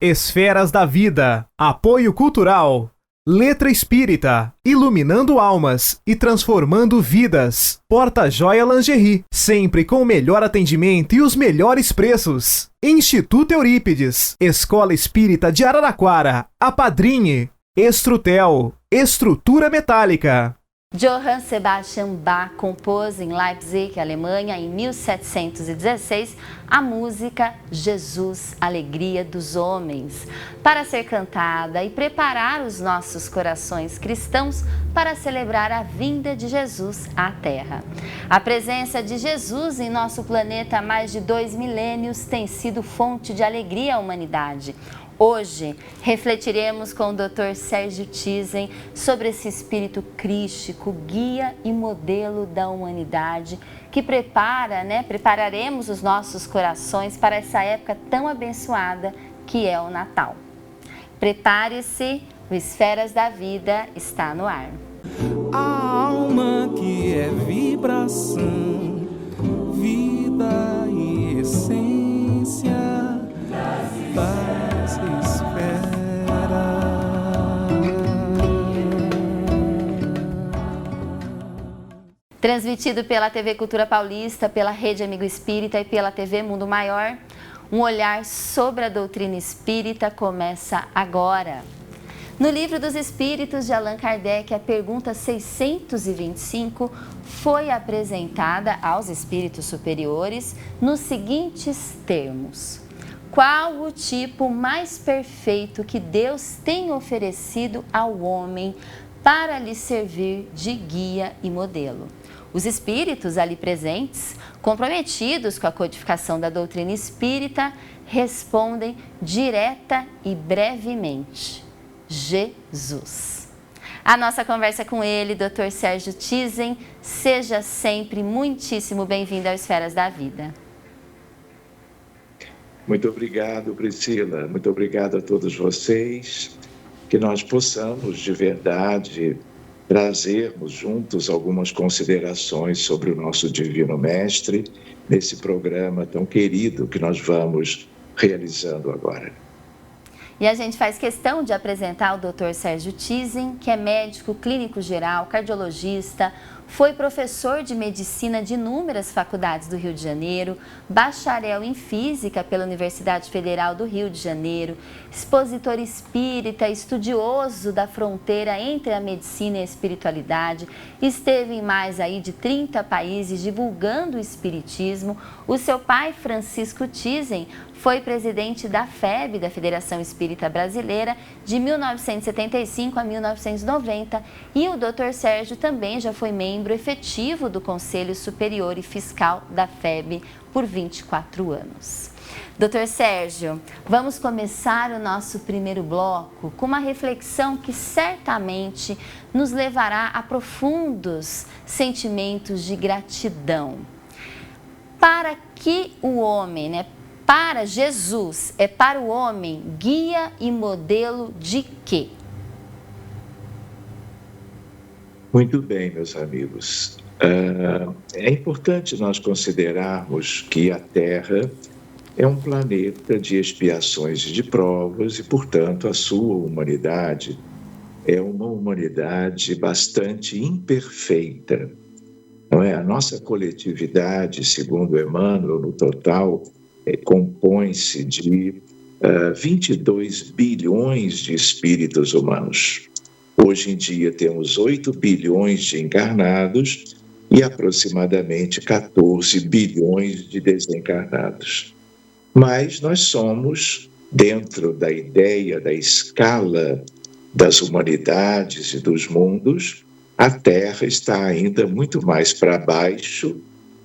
Esferas da Vida, Apoio Cultural, Letra Espírita, iluminando almas e transformando vidas. Porta-Joia Lingerie, sempre com o melhor atendimento e os melhores preços. Instituto Eurípides, Escola Espírita de Araraquara, Apadrinhe, Estrutel, Estrutura Metálica. Johann Sebastian Bach compôs em Leipzig, Alemanha, em 1716, a música Jesus, Alegria dos Homens, para ser cantada e preparar os nossos corações cristãos para celebrar a vinda de Jesus à Terra. A presença de Jesus em nosso planeta há mais de 2 milênios tem sido fonte de alegria à humanidade. Hoje, refletiremos com o Dr. Sérgio Thyssen sobre esse espírito crístico, guia e modelo da humanidade, que prepararemos os nossos corações para essa época tão abençoada que é o Natal. Prepare-se, o Esferas da Vida está no ar. A alma que é vibração, vida e essência das esferas. Transmitido pela TV Cultura Paulista, pela Rede Amigo Espírita e pela TV Mundo Maior, um olhar sobre a doutrina espírita começa agora. No Livro dos Espíritos de Allan Kardec, a pergunta 625 foi apresentada aos espíritos superiores nos seguintes termos: qual o tipo mais perfeito que Deus tem oferecido ao homem para lhe servir de guia e modelo? Os espíritos ali presentes, comprometidos com a codificação da doutrina espírita, respondem direta e brevemente: Jesus. A nossa conversa com ele, Dr. Sérgio Thyssen, seja sempre muitíssimo bem-vindo ao Esferas da Vida. Muito obrigado, Priscila. Muito obrigado a todos vocês. Que nós possamos, de verdade, trazermos juntos algumas considerações sobre o nosso Divino Mestre nesse programa tão querido que nós vamos realizando agora. E a gente faz questão de apresentar o Dr. Sérgio Thyssen, que é médico clínico geral, cardiologista, foi professor de medicina de inúmeras faculdades do Rio de Janeiro, bacharel em física pela Universidade Federal do Rio de Janeiro, expositor espírita, estudioso da fronteira entre a medicina e a espiritualidade, esteve em mais aí de 30 países divulgando o espiritismo. O seu pai, Francisco Thyssen, foi presidente da FEB, da Federação Espírita Brasileira, de 1975 a 1990, e o Dr. Sérgio também já foi membro efetivo do Conselho Superior e Fiscal da FEB por 24 anos. Dr. Sérgio, vamos começar o nosso primeiro bloco com uma reflexão que certamente nos levará a profundos sentimentos de gratidão. Para que o homem, para Jesus, para o homem, guia e modelo de quê? Muito bem, meus amigos. É importante nós considerarmos que a Terra é um planeta de expiações e de provas e, portanto, a sua humanidade é uma humanidade bastante imperfeita. Não é? A nossa coletividade, segundo Emmanuel, no total, compõe-se de 22 bilhões de espíritos humanos. Hoje em dia temos 8 bilhões de encarnados e aproximadamente 14 bilhões de desencarnados. Mas nós somos, dentro da ideia da escala das humanidades e dos mundos, a Terra está ainda muito mais para baixo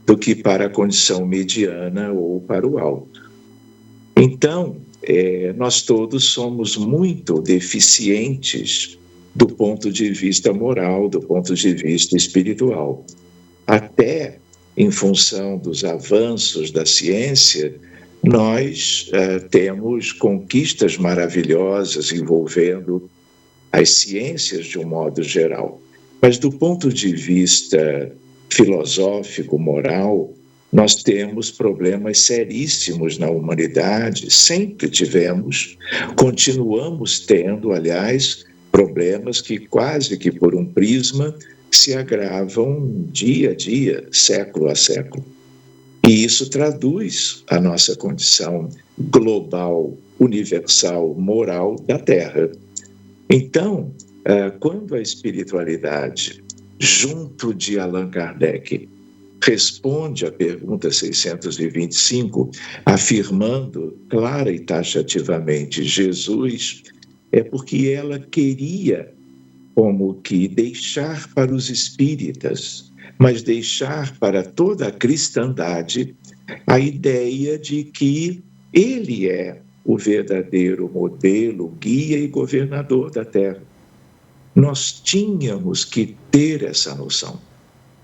do que para a condição mediana ou para o alto. Então, nós todos somos muito deficientes do ponto de vista moral, do ponto de vista espiritual. Até em função dos avanços da ciência, nós temos conquistas maravilhosas envolvendo as ciências de um modo geral. Mas do ponto de vista filosófico, moral, Nós temos problemas seríssimos na humanidade, sempre tivemos, continuamos tendo, aliás, problemas que quase que por um prisma se agravam dia a dia, século a século. E isso traduz a nossa condição global, universal, moral da Terra. Então, quando a espiritualidade, junto de Allan Kardec, responde à pergunta 625, afirmando clara e taxativamente Jesus, é porque ela queria como que deixar para os espíritas, mas deixar para toda a cristandade a ideia de que ele é o verdadeiro modelo, guia e governador da Terra. Nós tínhamos que ter essa noção.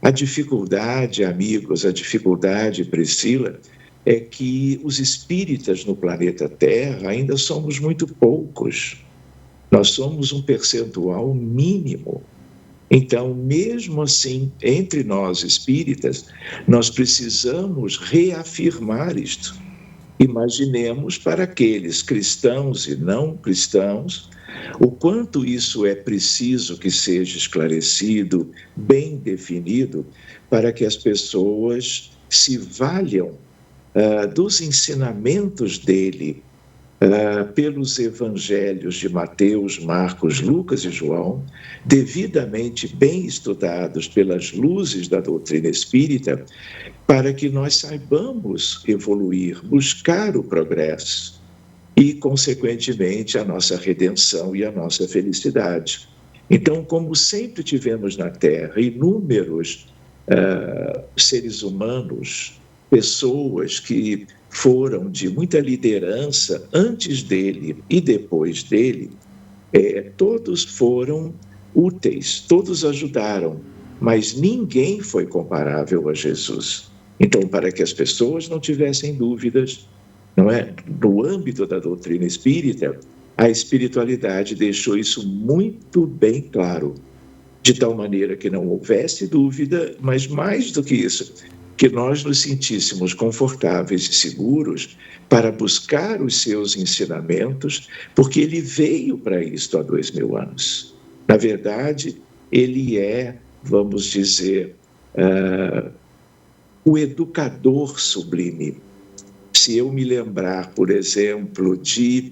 A dificuldade, amigos, a dificuldade, Priscila, é que os espíritas no planeta Terra ainda somos muito poucos. Nós somos um percentual mínimo. Então, mesmo assim, entre nós espíritas, nós precisamos reafirmar isto. Imaginemos para aqueles cristãos e não cristãos o quanto isso é preciso que seja esclarecido, bem definido, para que as pessoas se valham dos ensinamentos dele, pelos evangelhos de Mateus, Marcos, Lucas e João, devidamente bem estudados pelas luzes da doutrina espírita, para que nós saibamos evoluir, buscar o progresso e, consequentemente, a nossa redenção e a nossa felicidade. Então, como sempre tivemos na Terra inúmeros seres humanos, pessoas que foram de muita liderança antes dele e depois dele, todos foram úteis, todos ajudaram, mas ninguém foi comparável a Jesus. Então, para que as pessoas não tivessem dúvidas, não é? No âmbito da doutrina espírita, a espiritualidade deixou isso muito bem claro, de tal maneira que não houvesse dúvida, mas mais do que isso, que nós nos sentíssemos confortáveis e seguros para buscar os seus ensinamentos, porque ele veio para isto há 2000 anos. Na verdade, ele é, vamos dizer, o educador sublime. Se eu me lembrar, por exemplo, de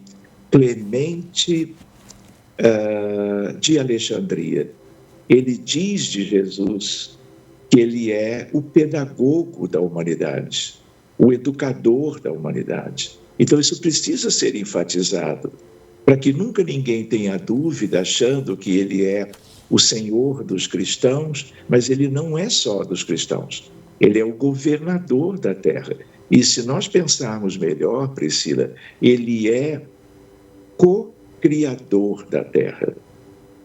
Clemente de Alexandria, ele diz de Jesus que ele é o pedagogo da humanidade, o educador da humanidade. Então isso precisa ser enfatizado, para que nunca ninguém tenha dúvida achando que ele é o Senhor dos cristãos, mas ele não é só dos cristãos, ele é o governador da Terra. E se nós pensarmos melhor, Priscila, ele é co-criador da Terra.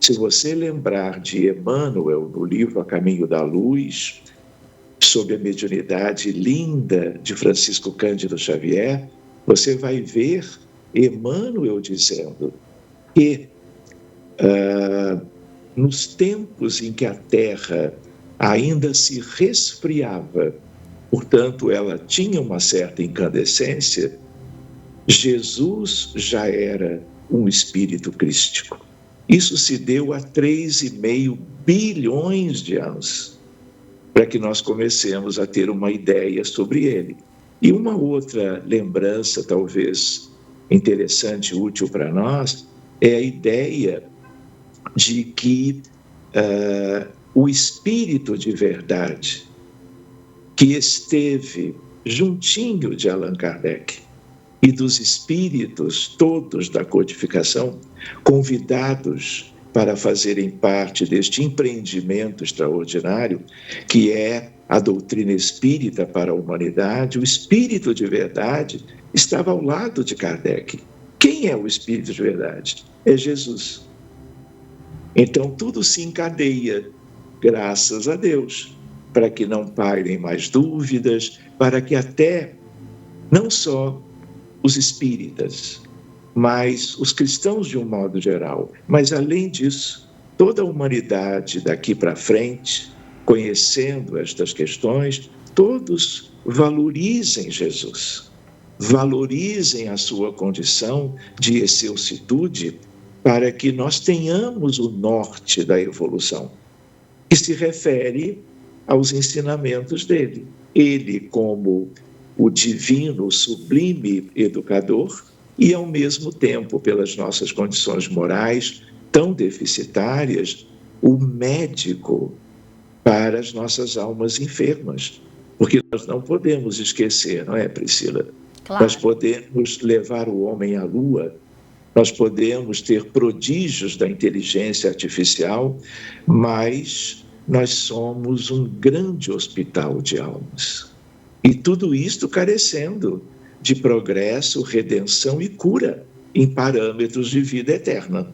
Se você lembrar de Emmanuel, no livro A Caminho da Luz, sobre a mediunidade linda de Francisco Cândido Xavier, você vai ver Emmanuel dizendo que nos tempos em que a Terra ainda se resfriava, portanto ela tinha uma certa incandescência, Jesus já era um espírito crístico. Isso se deu há 3,5 bilhões de anos, para que nós comecemos a ter uma ideia sobre ele. E uma outra lembrança, talvez interessante e útil para nós, é a ideia de que o espírito de verdade que esteve juntinho de Allan Kardec e dos espíritos todos da codificação, convidados para fazerem parte deste empreendimento extraordinário, que é a doutrina espírita para a humanidade, o espírito de verdade estava ao lado de Kardec. Quem é o espírito de verdade? É Jesus. Então tudo se encadeia, graças a Deus, para que não pairem mais dúvidas, para que até não só os espíritas, mas os cristãos de um modo geral, mas além disso, toda a humanidade daqui para frente, conhecendo estas questões, todos valorizem Jesus, valorizem a sua condição de excelsitude, para que nós tenhamos o norte da evolução, que se refere aos ensinamentos dele. Ele como o divino, sublime educador, e ao mesmo tempo, pelas nossas condições morais tão deficitárias, o médico para as nossas almas enfermas. Porque nós não podemos esquecer, não é, Priscila? Claro. Nós podemos levar o homem à lua, nós podemos ter prodígios da inteligência artificial, mas nós somos um grande hospital de almas. E tudo isto carecendo de progresso, redenção e cura em parâmetros de vida eterna.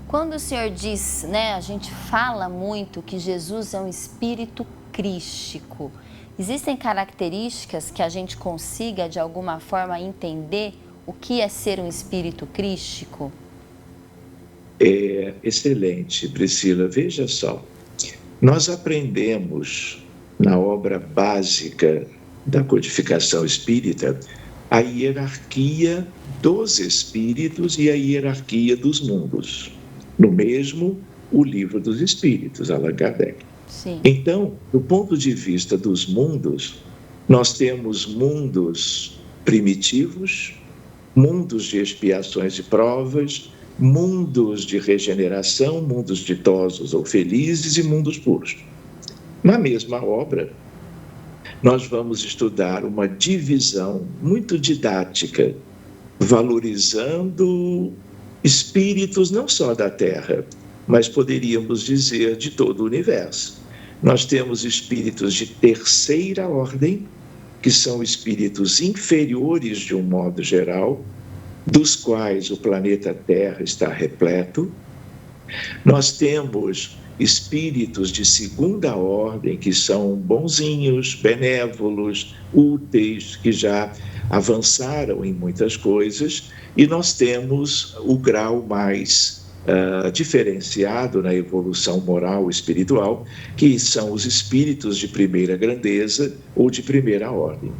Quando o senhor diz, né, a gente fala muito que Jesus é um espírito crístico, existem características que a gente consiga de alguma forma entender o que é ser um espírito crístico? É excelente, Priscila. Veja só, nós aprendemos na obra básica da codificação espírita a hierarquia dos espíritos e a hierarquia dos mundos, no mesmo o Livro dos Espíritos, Allan Kardec. Sim. Então, do ponto de vista dos mundos, nós temos mundos primitivos, mundos de expiações e provas, mundos de regeneração, mundos ditosos ou felizes e mundos puros. Na mesma obra, nós vamos estudar uma divisão muito didática, valorizando espíritos não só da Terra, mas poderíamos dizer de todo o universo. Nós temos espíritos de terceira ordem, que são espíritos inferiores de um modo geral, dos quais o planeta Terra está repleto. Nós temos espíritos de segunda ordem, que são bonzinhos, benévolos, úteis, que já avançaram em muitas coisas, e nós temos o grau mais diferenciado na evolução moral e espiritual, que são os espíritos de primeira grandeza ou de primeira ordem.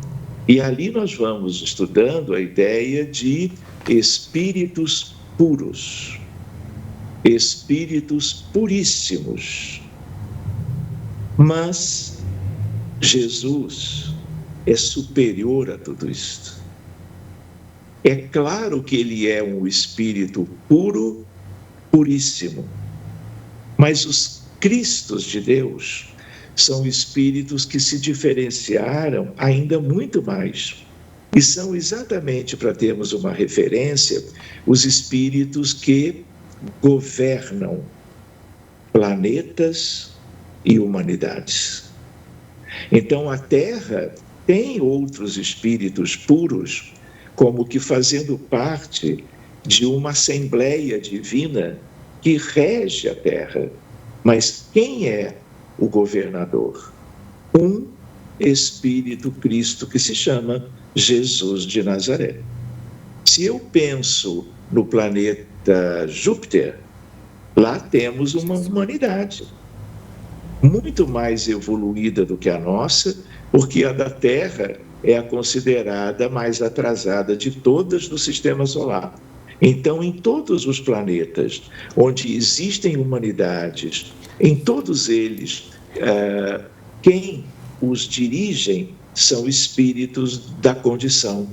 E ali nós vamos estudando a ideia de espíritos puros, espíritos puríssimos. Mas Jesus é superior a tudo isto. É claro que ele é um espírito puro, puríssimo, mas os Cristos de Deus são espíritos que se diferenciaram ainda muito mais. E são exatamente, para termos uma referência, os espíritos que governam planetas e humanidades. Então, a Terra tem outros espíritos puros, como que fazendo parte de uma assembleia divina que rege a Terra. Mas quem é o governador? Um Espírito Cristo que se chama Jesus de Nazaré. Se eu penso no planeta Júpiter, lá temos uma humanidade muito mais evoluída do que a nossa, porque a da Terra é a considerada mais atrasada de todas do Sistema Solar. Então, em todos os planetas onde existem humanidades, em todos eles, quem os dirigem são espíritos da condição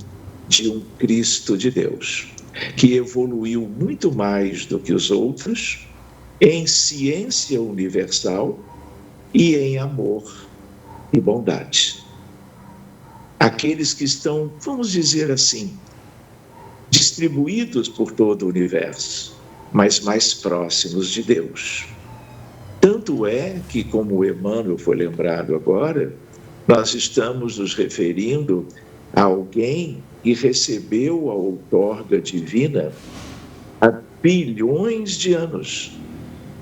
de um Cristo de Deus, que evoluiu muito mais do que os outros em ciência universal e em amor e bondade. Aqueles que estão, vamos dizer assim, distribuídos por todo o universo, mas mais próximos de Deus. Tanto é que, como o Emmanuel foi lembrado agora, nós estamos nos referindo a alguém que recebeu a outorga divina há bilhões de anos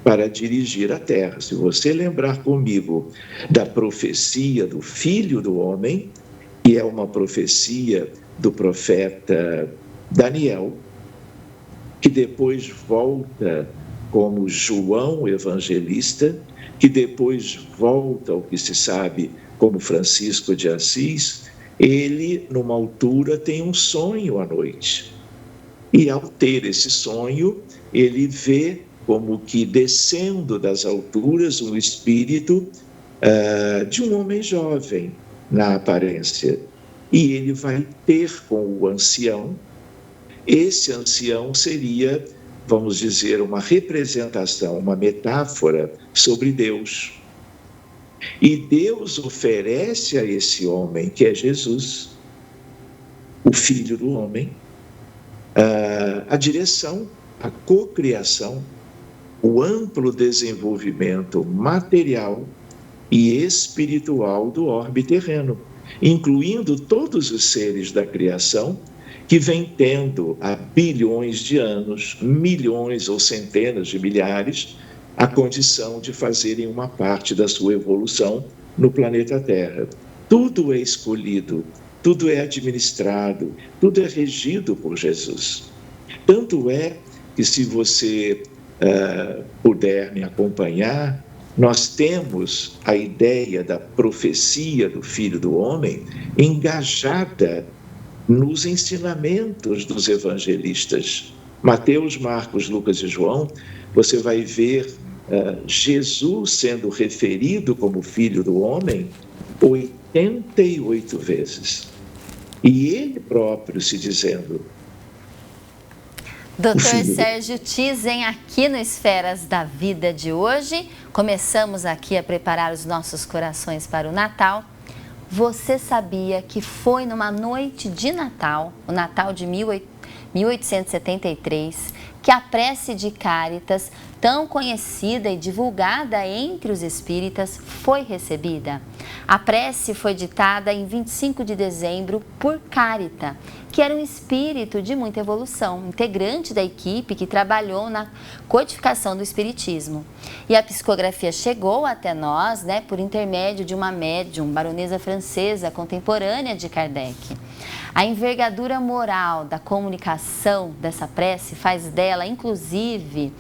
para dirigir a Terra. Se você lembrar comigo da profecia do Filho do Homem, que é uma profecia do profeta Daniel, que depois volta como João Evangelista, que depois volta ao que se sabe como Francisco de Assis, ele, numa altura, tem um sonho à noite. E ao ter esse sonho, ele vê como que descendo das alturas um espírito de um homem jovem na aparência. E ele vai ter com o ancião. Esse ancião seria, vamos dizer, uma representação, uma metáfora sobre Deus. E Deus oferece a esse homem, que é Jesus, o Filho do homem, a direção, a cocriação, o amplo desenvolvimento material e espiritual do orbe terreno, incluindo todos os seres da criação que vem tendo há bilhões de anos, milhões ou centenas de milhares, a condição de fazerem uma parte da sua evolução no planeta Terra. Tudo é escolhido, tudo é administrado, tudo é regido por Jesus. Tanto é que, se você puder me acompanhar, nós temos a ideia da profecia do Filho do Homem engajada nos ensinamentos dos evangelistas. Mateus, Marcos, Lucas e João, você vai ver Jesus sendo referido como Filho do Homem 88 vezes. E ele próprio se dizendo... Dr. Sérgio Tizen, aqui no Esferas da Vida de hoje. Começamos aqui a preparar os nossos corações para o Natal. Você sabia que foi numa noite de Natal, o Natal de 1873, que a prece de Cáritas, tão conhecida e divulgada entre os espíritas, foi recebida? A prece foi ditada em 25 de dezembro por Cárita, que era um espírito de muita evolução, integrante da equipe que trabalhou na codificação do espiritismo. E a psicografia chegou até nós, por intermédio de uma médium, baronesa francesa, contemporânea de Kardec. A envergadura moral da comunicação dessa prece faz dela, inclusive,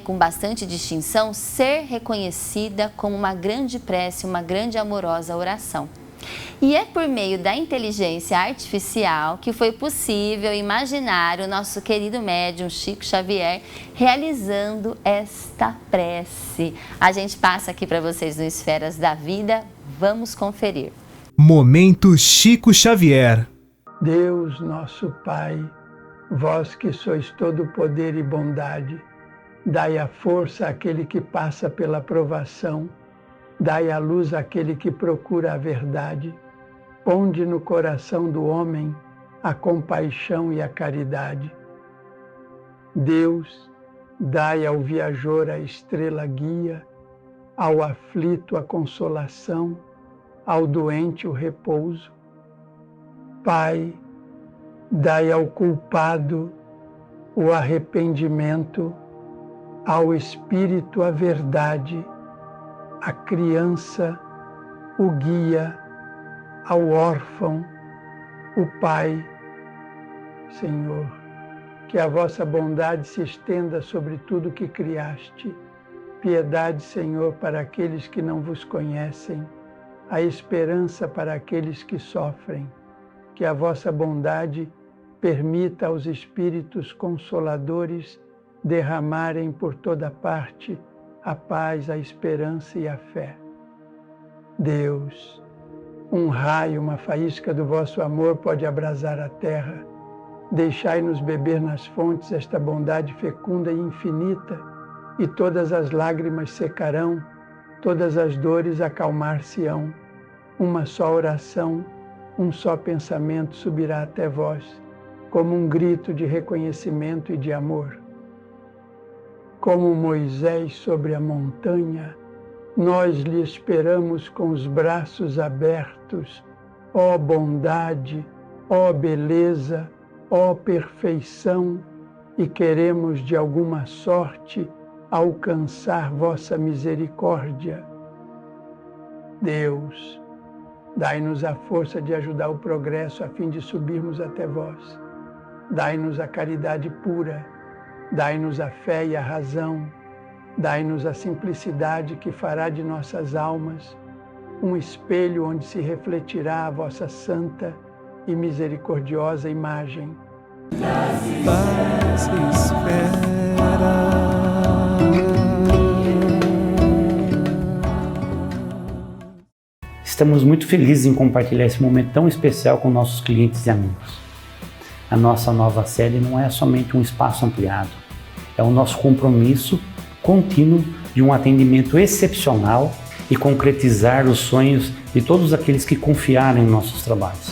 com bastante distinção, ser reconhecida como uma grande prece, uma grande amorosa oração. E é por meio da inteligência artificial que foi possível imaginar o nosso querido médium Chico Xavier realizando esta prece. A gente passa aqui para vocês no Esferas da Vida, vamos conferir. Momento Chico Xavier. Deus, nosso Pai, vós que sois todo poder e bondade, dai a força àquele que passa pela provação, dai a luz àquele que procura a verdade, ponde no coração do homem a compaixão e a caridade. Deus, dai ao viajor a estrela guia, ao aflito a consolação, ao doente o repouso. Pai, dai ao culpado o arrependimento, ao espírito a verdade, à criança o guia, ao órfão o Pai. Senhor, que a vossa bondade se estenda sobre tudo que criaste. Piedade, Senhor, para aqueles que não vos conhecem, a esperança para aqueles que sofrem. Que a vossa bondade permita aos espíritos consoladores derramarem por toda parte a paz, a esperança e a fé. Deus, um raio, uma faísca do vosso amor pode abrasar a terra. Deixai-nos beber nas fontes esta bondade fecunda e infinita, e todas as lágrimas secarão, todas as dores acalmar-se-ão. Uma só oração, um só pensamento subirá até vós, como um grito de reconhecimento e de amor. Como Moisés sobre a montanha, nós lhe esperamos com os braços abertos, ó bondade, ó beleza, ó perfeição, e queremos de alguma sorte alcançar vossa misericórdia. Deus, dai-nos a força de ajudar o progresso a fim de subirmos até vós. Dai-nos a caridade pura, dai-nos a fé e a razão, Dai-nos a simplicidade que fará de nossas almas um espelho onde se refletirá a vossa santa e misericordiosa imagem. Paz espera. Estamos muito felizes em compartilhar esse momento tão especial com nossos clientes e amigos. A nossa nova série não é somente um espaço ampliado, é o nosso compromisso contínuo de um atendimento excepcional e concretizar os sonhos de todos aqueles que confiaram em nossos trabalhos.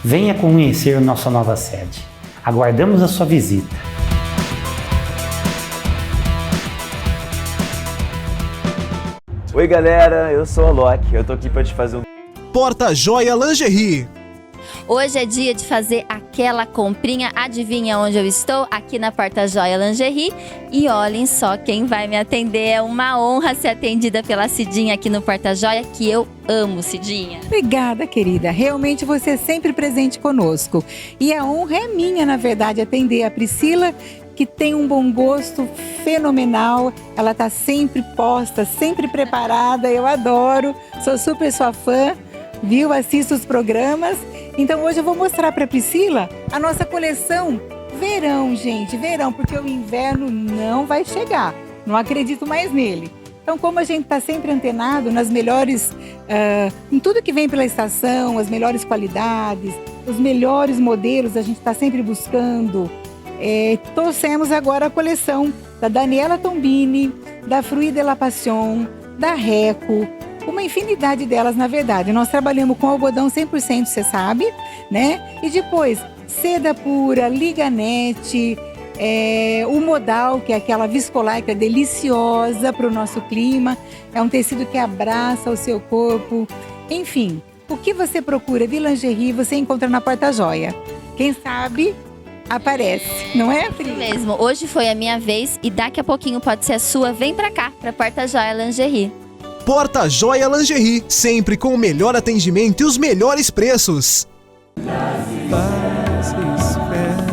Venha conhecer nossa nova sede. Aguardamos a sua visita. Oi galera, eu sou a Loki, eu tô aqui pra te fazer um Porta Joia Lingerie. Hoje é dia de fazer aquela comprinha. Adivinha onde eu estou? Aqui na Porta Joia Lingerie. E olhem só quem vai me atender. É uma honra ser atendida pela Cidinha aqui no Porta Joia, que eu amo, Cidinha. Obrigada, querida. Realmente você é sempre presente conosco. E a honra é minha, na verdade, atender a Priscila, que tem um bom gosto fenomenal. Ela tá sempre posta, sempre preparada. Eu adoro. Sou super sua fã, viu? Assisto os programas. Então hoje eu vou mostrar para Priscila a nossa coleção verão, gente. Verão, porque o inverno não vai chegar. Não acredito mais nele. Então, como a gente está sempre antenado nas melhores, em tudo que vem pela estação, as melhores qualidades, os melhores modelos, a gente está sempre buscando. Trouxemos agora a coleção da Daniela Tombini, da Fruit de la Passion, da Reco, uma infinidade delas, na verdade. Nós trabalhamos com algodão 100%, você sabe, né? E depois, seda pura, liganete, o modal, que é aquela viscolaicra deliciosa para o nosso clima. É um tecido que abraça o seu corpo. Enfim, o que você procura de lingerie, você encontra na Porta Joia. Quem sabe aparece, não é, Pri? Isso mesmo. Hoje foi a minha vez e daqui a pouquinho pode ser a sua. Vem pra cá, pra Porta Joia Lingerie. Porta Joia Lingerie, sempre com o melhor atendimento e os melhores preços. Paz espera.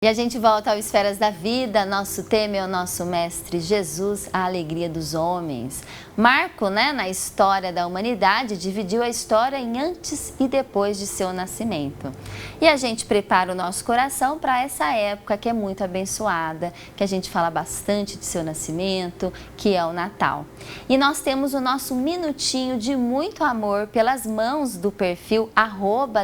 E a gente volta ao Esferas da Vida. Nosso tema é o nosso Mestre Jesus, a alegria dos homens. Marco, na história da humanidade, dividiu a história em antes e depois de seu nascimento. E a gente prepara o nosso coração para essa época que é muito abençoada, que a gente fala bastante de seu nascimento, que é o Natal. E nós temos o nosso minutinho de muito amor pelas mãos do perfil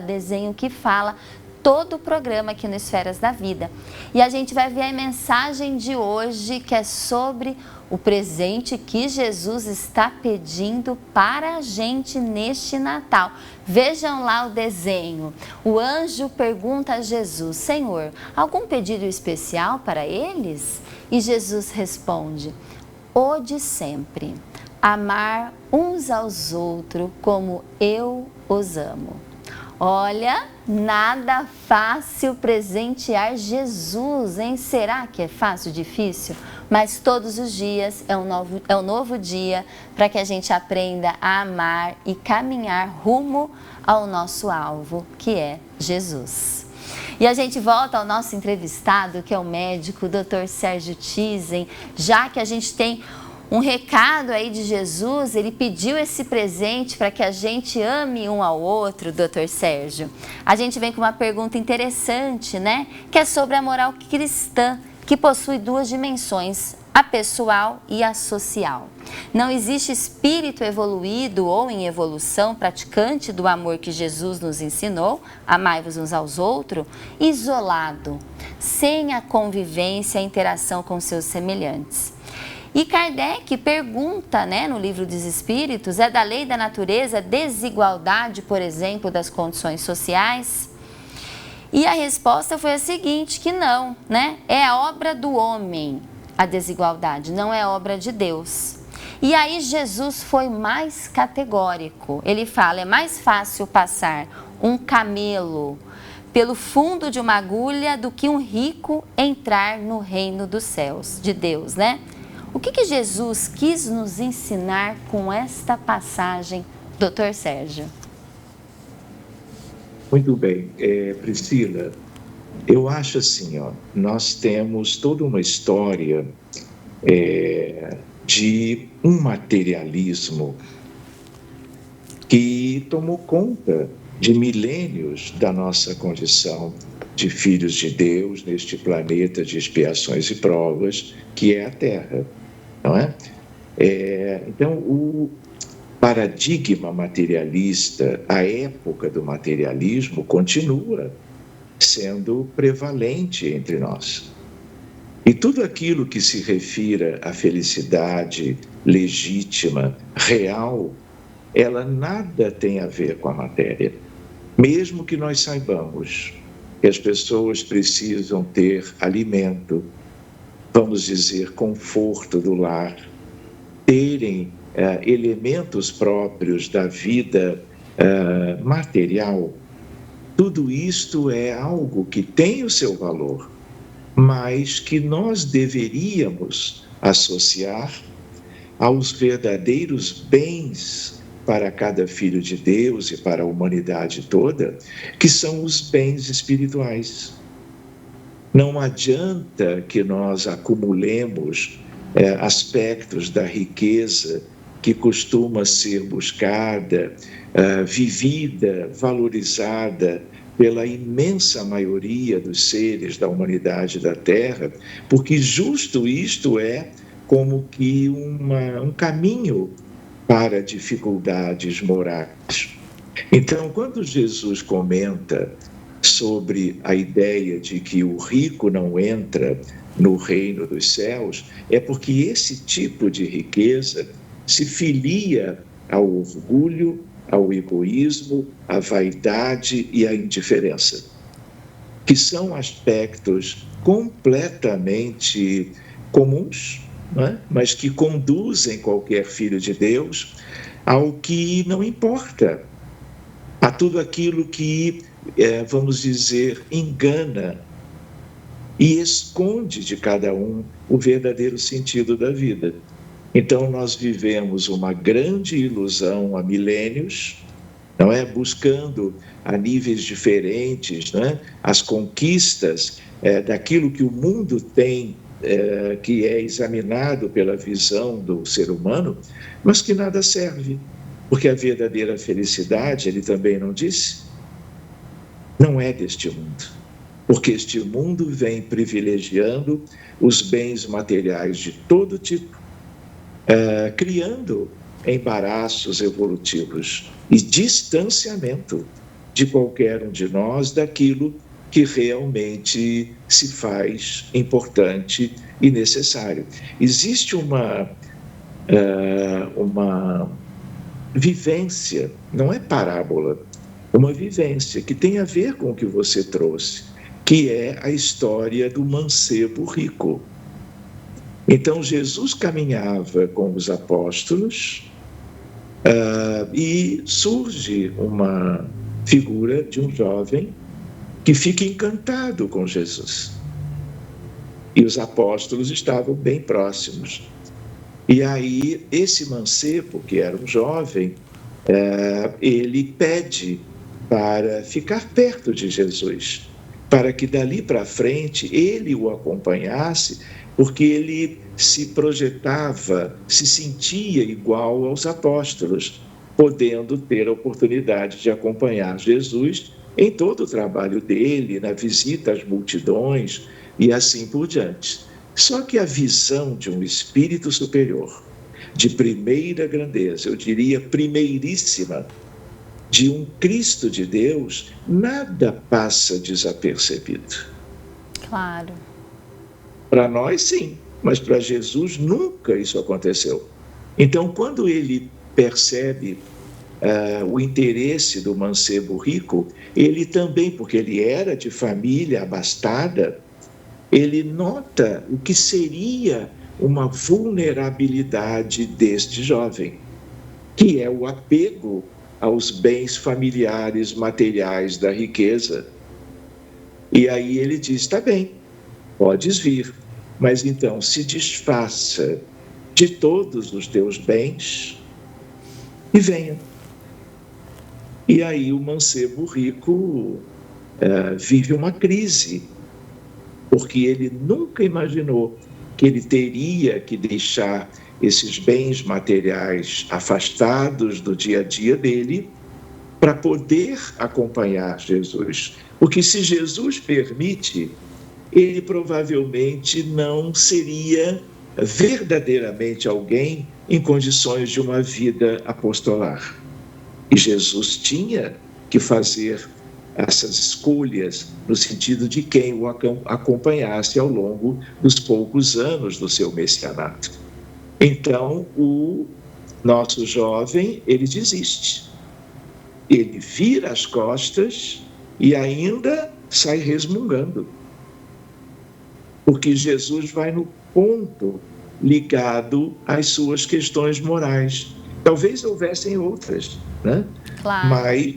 @desenhoquefala, todo o programa aqui no Esferas da Vida. E a gente vai ver a mensagem de hoje, que é sobre o presente que Jesus está pedindo para a gente neste Natal. Vejam lá o desenho. O anjo pergunta a Jesus: Senhor, algum pedido especial para eles? E Jesus responde: o de sempre, amar uns aos outros como eu os amo. Olha, nada fácil presentear Jesus, hein? Será que é fácil, difícil? Mas todos os dias é um novo dia para que a gente aprenda a amar e caminhar rumo ao nosso alvo, que é Jesus. E a gente volta ao nosso entrevistado, que é o médico, o Dr. Sérgio Tizen, já que a gente tem um recado aí de Jesus. Ele pediu esse presente para que a gente ame um ao outro, Dr. Sérgio. A gente vem com uma pergunta interessante, que é sobre a moral cristã, que possui duas dimensões, a pessoal e a social. Não existe espírito evoluído ou em evolução praticante do amor que Jesus nos ensinou, amai-vos uns aos outros, isolado, sem a convivência e a interação com seus semelhantes. E Kardec pergunta, no Livro dos Espíritos, é da lei da natureza desigualdade, por exemplo, das condições sociais? E a resposta foi a seguinte, que não, é a obra do homem, a desigualdade, não é obra de Deus. E aí Jesus foi mais categórico, ele fala, é mais fácil passar um camelo pelo fundo de uma agulha do que um rico entrar no reino dos céus, de Deus, O que Jesus quis nos ensinar com esta passagem, Dr. Sérgio? Muito bem. Priscila, eu acho assim, nós temos toda uma história de um materialismo que tomou conta de milênios da nossa condição de filhos de Deus neste planeta de expiações e provas que é a Terra, não é? Então, o paradigma materialista, a época do materialismo, continua sendo prevalente entre nós. E tudo aquilo que se refira à felicidade legítima, real, ela nada tem a ver com a matéria. Mesmo que nós saibamos que as pessoas precisam ter alimento, vamos dizer, conforto do lar, terem elementos próprios da vida material, tudo isto é algo que tem o seu valor, mas que nós deveríamos associar aos verdadeiros bens para cada filho de Deus e para a humanidade toda, que são os bens espirituais. Não adianta que nós acumulemos aspectos da riqueza que costuma ser buscada, vivida, valorizada pela imensa maioria dos seres da humanidade da Terra, porque justo isto é como que um caminho para dificuldades morais. Então, quando Jesus comenta sobre a ideia de que o rico não entra no reino dos céus, é porque esse tipo de riqueza se filia ao orgulho, ao egoísmo, à vaidade e à indiferença, que são aspectos completamente comuns, né? Mas que conduzem qualquer filho de Deus ao que não importa, a tudo aquilo que, vamos dizer, engana e esconde de cada um o verdadeiro sentido da vida. Então, nós vivemos uma grande ilusão há milênios, não é? Buscando a níveis diferentes, não é? As conquistas daquilo que o mundo tem, que é examinado pela visão do ser humano, mas que nada serve, porque a verdadeira felicidade, ele também não disse, não é deste mundo, porque este mundo vem privilegiando os bens materiais de todo tipo, criando embaraços evolutivos e distanciamento de qualquer um de nós daquilo que realmente se faz importante e necessário. Existe uma vivência, não é parábola, uma vivência que tem a ver com o que você trouxe, que é a história do mancebo rico. Então, Jesus caminhava com os apóstolos e surge uma figura de um jovem que fica encantado com Jesus. E os apóstolos estavam bem próximos. E aí, esse mancebo, que era um jovem, ele pede para ficar perto de Jesus, para que dali para frente ele o acompanhasse, porque ele se projetava, se sentia igual aos apóstolos, podendo ter a oportunidade de acompanhar Jesus em todo o trabalho dele, na visita às multidões e assim por diante. Só que a visão de um espírito superior, de primeira grandeza, eu diria primeiríssima, de um Cristo de Deus, nada passa desapercebido. Claro. Para nós, sim, mas para Jesus nunca isso aconteceu. Então, quando ele percebe o interesse do mancebo rico, ele também, porque ele era de família abastada, ele nota o que seria uma vulnerabilidade deste jovem, que é o apego aos bens familiares, materiais da riqueza. E aí ele diz, tá bem, podes vir, mas então se desfaça de todos os teus bens e venha. E aí o mancebo rico vive uma crise, porque ele nunca imaginou que ele teria que deixar esses bens materiais afastados do dia a dia dele para poder acompanhar Jesus. Porque se Jesus permite, ele provavelmente não seria verdadeiramente alguém em condições de uma vida apostolar. E Jesus tinha que fazer essas escolhas no sentido de quem o acompanhasse ao longo dos poucos anos do seu messianato. Então, o nosso jovem, ele desiste. Ele vira as costas e ainda sai resmungando. Porque Jesus vai no ponto ligado às suas questões morais. Talvez houvessem outras, né? Claro. Mas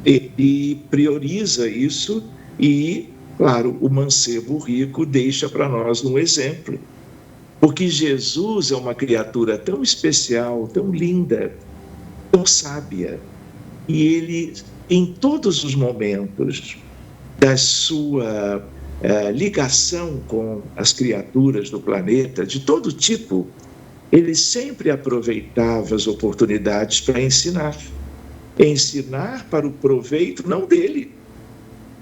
ele prioriza isso e, claro, o mancebo rico deixa para nós um exemplo. Porque Jesus é uma criatura tão especial, tão linda, tão sábia. E ele, em todos os momentos da sua ligação com as criaturas do planeta, de todo tipo, ele sempre aproveitava as oportunidades para ensinar. Ensinar para o proveito, não dele,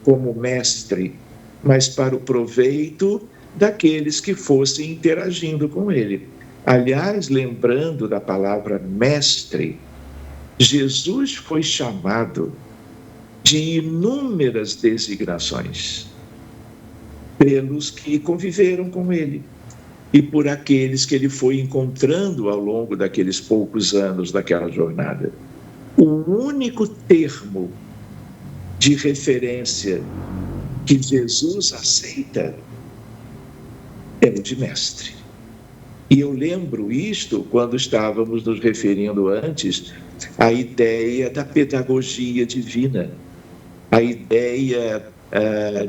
como mestre, mas para o proveito daqueles que fossem interagindo com ele. Aliás, lembrando da palavra mestre, Jesus foi chamado de inúmeras designações pelos que conviveram com ele e por aqueles que ele foi encontrando ao longo daqueles poucos anos daquela jornada. O único termo de referência que Jesus aceita é o de mestre. E eu lembro isto quando estávamos nos referindo antes à ideia da pedagogia divina, a ideia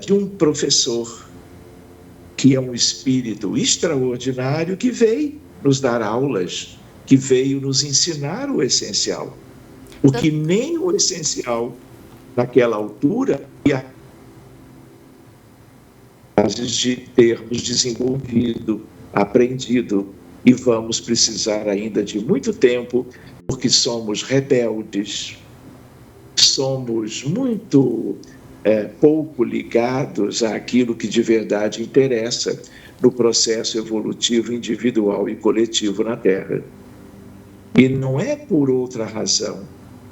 de um professor que é um espírito extraordinário que veio nos dar aulas, que veio nos ensinar o essencial. O que nem o essencial naquela altura ia de termos desenvolvido, aprendido, e vamos precisar ainda de muito tempo, porque somos rebeldes, somos muito pouco ligados àquilo que de verdade interessa no processo evolutivo individual e coletivo na Terra. E não é por outra razão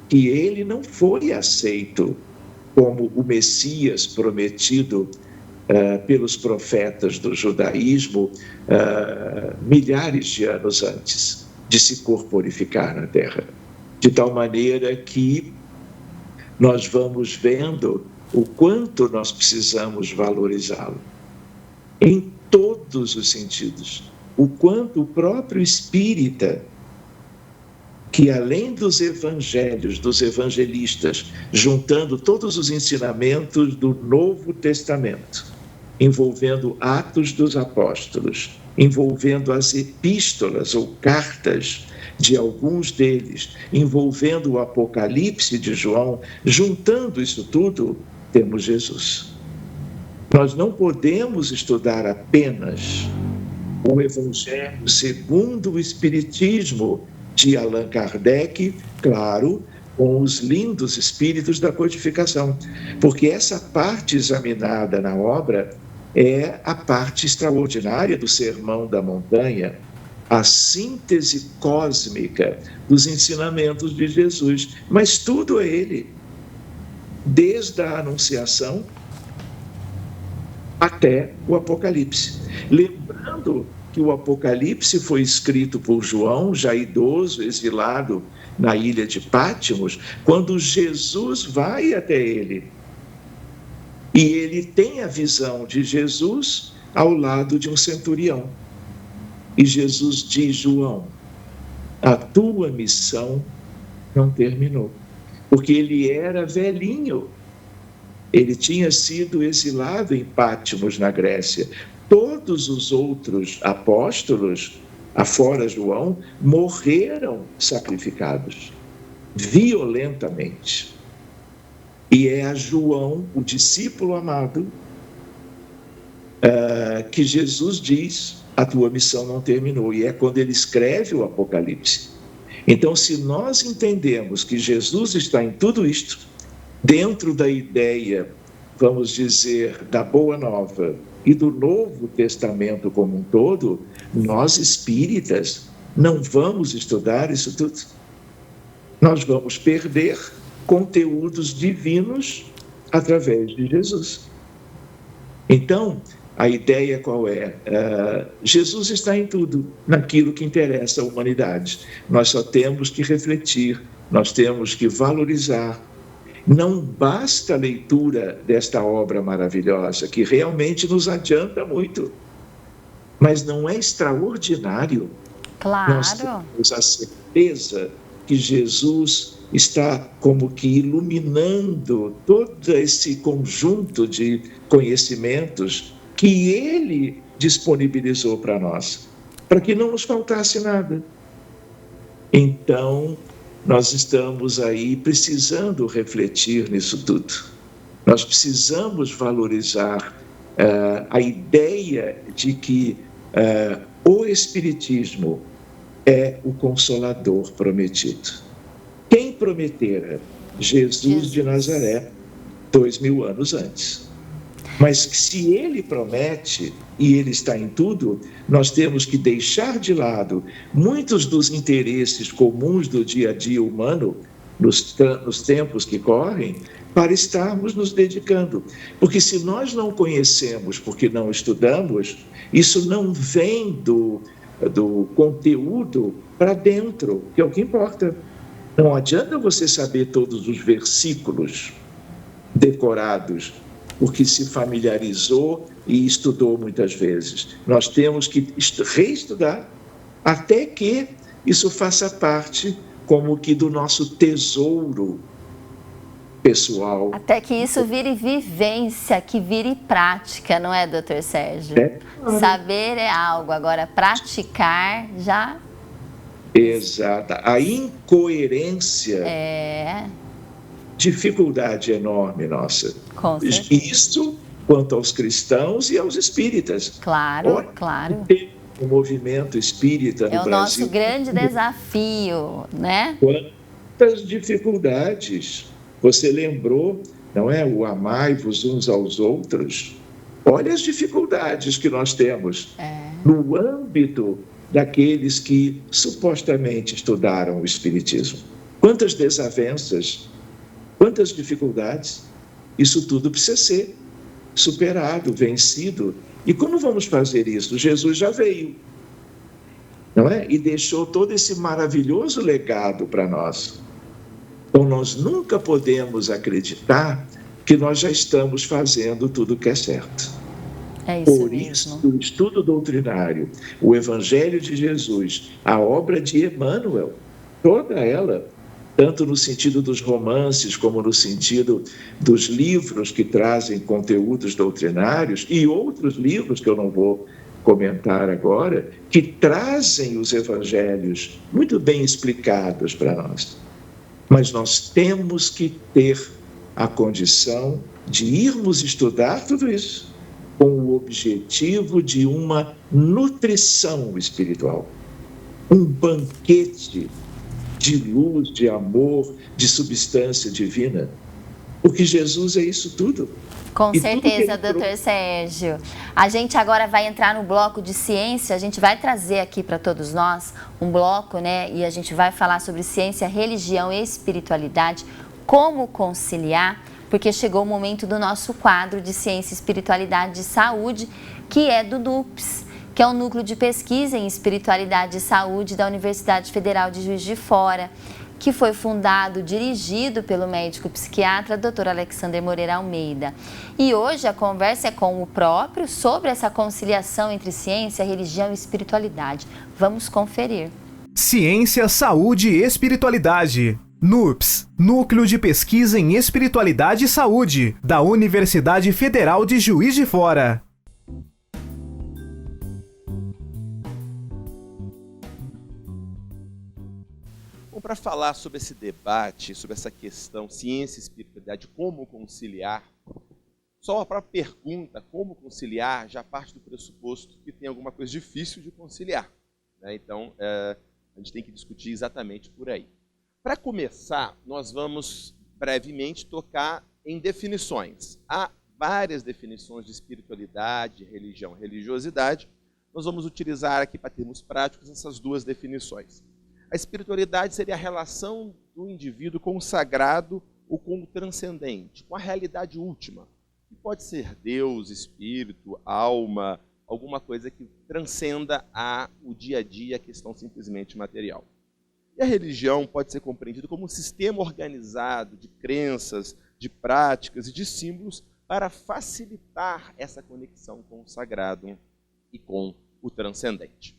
que ele não foi aceito como o Messias prometido pelos profetas do judaísmo milhares de anos antes de se corporificar na Terra. De tal maneira que nós vamos vendo o quanto nós precisamos valorizá-lo em todos os sentidos. O quanto o próprio espírita, que além dos evangelhos, dos evangelistas, juntando todos os ensinamentos do Novo Testamento, envolvendo Atos dos Apóstolos, envolvendo as epístolas ou cartas de alguns deles, envolvendo o Apocalipse de João, juntando isso tudo, temos Jesus. Nós não podemos estudar apenas o Evangelho segundo o Espiritismo de Allan Kardec, claro, com os lindos espíritos da codificação, porque essa parte examinada na obra é a parte extraordinária do Sermão da Montanha, a síntese cósmica dos ensinamentos de Jesus, mas tudo é ele, desde a Anunciação até o Apocalipse. Lembrando que o Apocalipse foi escrito por João, já idoso, exilado na ilha de Pátmos, quando Jesus vai até ele. E ele tem a visão de Jesus ao lado de um centurião. E Jesus diz: João, a tua missão não terminou. Porque ele era velhinho. Ele tinha sido exilado em Pátmos, na Grécia. Todos os outros apóstolos, afora João, morreram sacrificados violentamente. E é a João, o discípulo amado, que Jesus diz: a tua missão não terminou. E é quando ele escreve o Apocalipse. Então, se nós entendemos que Jesus está em tudo isto, dentro da ideia, vamos dizer, da Boa Nova e do Novo Testamento como um todo, nós espíritas não vamos estudar isso tudo. Nós vamos perder conteúdos divinos através de Jesus. Então, a ideia qual é? Jesus está em tudo, naquilo que interessa à humanidade. Nós só temos que refletir, nós temos que valorizar. Não basta a leitura desta obra maravilhosa, que realmente nos adianta muito, mas não é extraordinário. Claro. Nós temos a certeza que Jesus está como que iluminando todo esse conjunto de conhecimentos que Ele disponibilizou para nós, para que não nos faltasse nada. Então, nós estamos aí precisando refletir nisso tudo. Nós precisamos valorizar a ideia de que o Espiritismo é o Consolador prometido. Quem prometera? Jesus de Nazaré, 2000 anos antes. Mas se ele promete, e ele está em tudo, nós temos que deixar de lado muitos dos interesses comuns do dia a dia humano, nos tempos que correm, para estarmos nos dedicando. Porque se nós não conhecemos, porque não estudamos, isso não vem do conteúdo para dentro, que é o que importa. Não adianta você saber todos os versículos decorados, porque se familiarizou e estudou muitas vezes. Nós temos que reestudar até que isso faça parte como que do nosso tesouro pessoal. Até que isso vire vivência, que vire prática, não é, doutor Sérgio? Saber é algo, agora praticar já... Exato. A incoerência... Dificuldade enorme nossa. Com certeza. Isso quanto aos cristãos e aos espíritas. Claro, Olha, claro. O movimento espírita no Brasil. É o nosso grande desafio, né? Quantas dificuldades. Você lembrou, não é? O amai-vos uns aos outros. Olha as dificuldades que nós temos no âmbito daqueles que supostamente estudaram o Espiritismo. Quantas desavenças, quantas dificuldades. Isso tudo precisa ser superado, vencido. E como vamos fazer isso? Jesus já veio, não é? E deixou todo esse maravilhoso legado para nós. Então, nós nunca podemos acreditar que nós já estamos fazendo tudo o que é certo. É isso Por mesmo. isso, o estudo doutrinário, o Evangelho de Jesus, a obra de Emmanuel, toda ela, tanto no sentido dos romances, como no sentido dos livros que trazem conteúdos doutrinários, e outros livros que eu não vou comentar agora, que trazem os evangelhos muito bem explicados para nós. Mas nós temos que ter a condição de irmos estudar tudo isso com o objetivo de uma nutrição espiritual, um banquete de luz, de amor, de substância divina. Porque Jesus é isso tudo. Com certeza, doutor Sérgio. A gente agora vai entrar no bloco de ciência, a gente vai trazer aqui para todos nós um bloco, né? E a gente vai falar sobre ciência, religião e espiritualidade, como conciliar, porque chegou o momento do nosso quadro de ciência, espiritualidade e saúde, que é do NUPS, que é o Núcleo de Pesquisa em Espiritualidade e Saúde da Universidade Federal de Juiz de Fora, que foi fundado, dirigido pelo médico psiquiatra Dr. Alexander Moreira Almeida. E hoje a conversa é com o próprio sobre essa conciliação entre ciência, religião e espiritualidade. Vamos conferir. Ciência, Saúde e Espiritualidade. NUPS, Núcleo de Pesquisa em Espiritualidade e Saúde, da Universidade Federal de Juiz de Fora. para falar sobre esse debate, sobre essa questão ciência e espiritualidade, como conciliar, só a própria pergunta, como conciliar, já parte do pressuposto que tem alguma coisa difícil de conciliar, né? Então, a gente tem que discutir exatamente por aí. Para começar, nós vamos brevemente tocar em definições. Há várias definições de espiritualidade, religião, religiosidade. Nós vamos utilizar aqui, para termos práticos, essas duas definições. A espiritualidade seria a relação do indivíduo com o sagrado ou com o transcendente, com a realidade última, que pode ser Deus, espírito, alma, alguma coisa que transcenda o dia a dia, a questão simplesmente material. E a religião pode ser compreendida como um sistema organizado de crenças, de práticas e de símbolos para facilitar essa conexão com o sagrado e com o transcendente.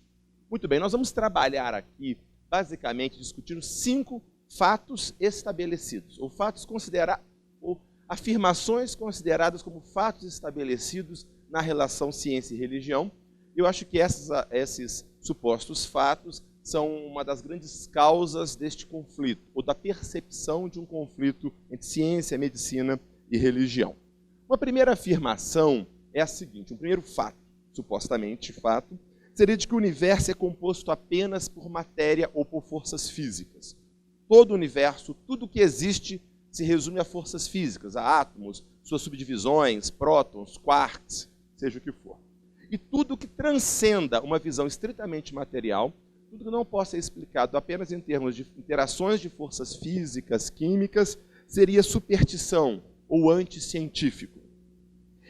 Muito bem, nós vamos trabalhar aqui, basicamente, discutindo 5 fatos estabelecidos, ou fatos ou afirmações consideradas como fatos estabelecidos na relação ciência e religião. Eu acho que esses supostos fatos são uma das grandes causas deste conflito, ou da percepção de um conflito entre ciência, medicina e religião. Uma primeira afirmação é a seguinte: um primeiro fato, supostamente fato, seria de que o universo é composto apenas por matéria ou por forças físicas. Todo o universo, tudo que existe, se resume a forças físicas, a átomos, suas subdivisões, prótons, quarks, seja o que for. E tudo que transcenda uma visão estritamente material, tudo que não possa ser explicado apenas em termos de interações de forças físicas, químicas, seria superstição ou anticientífico.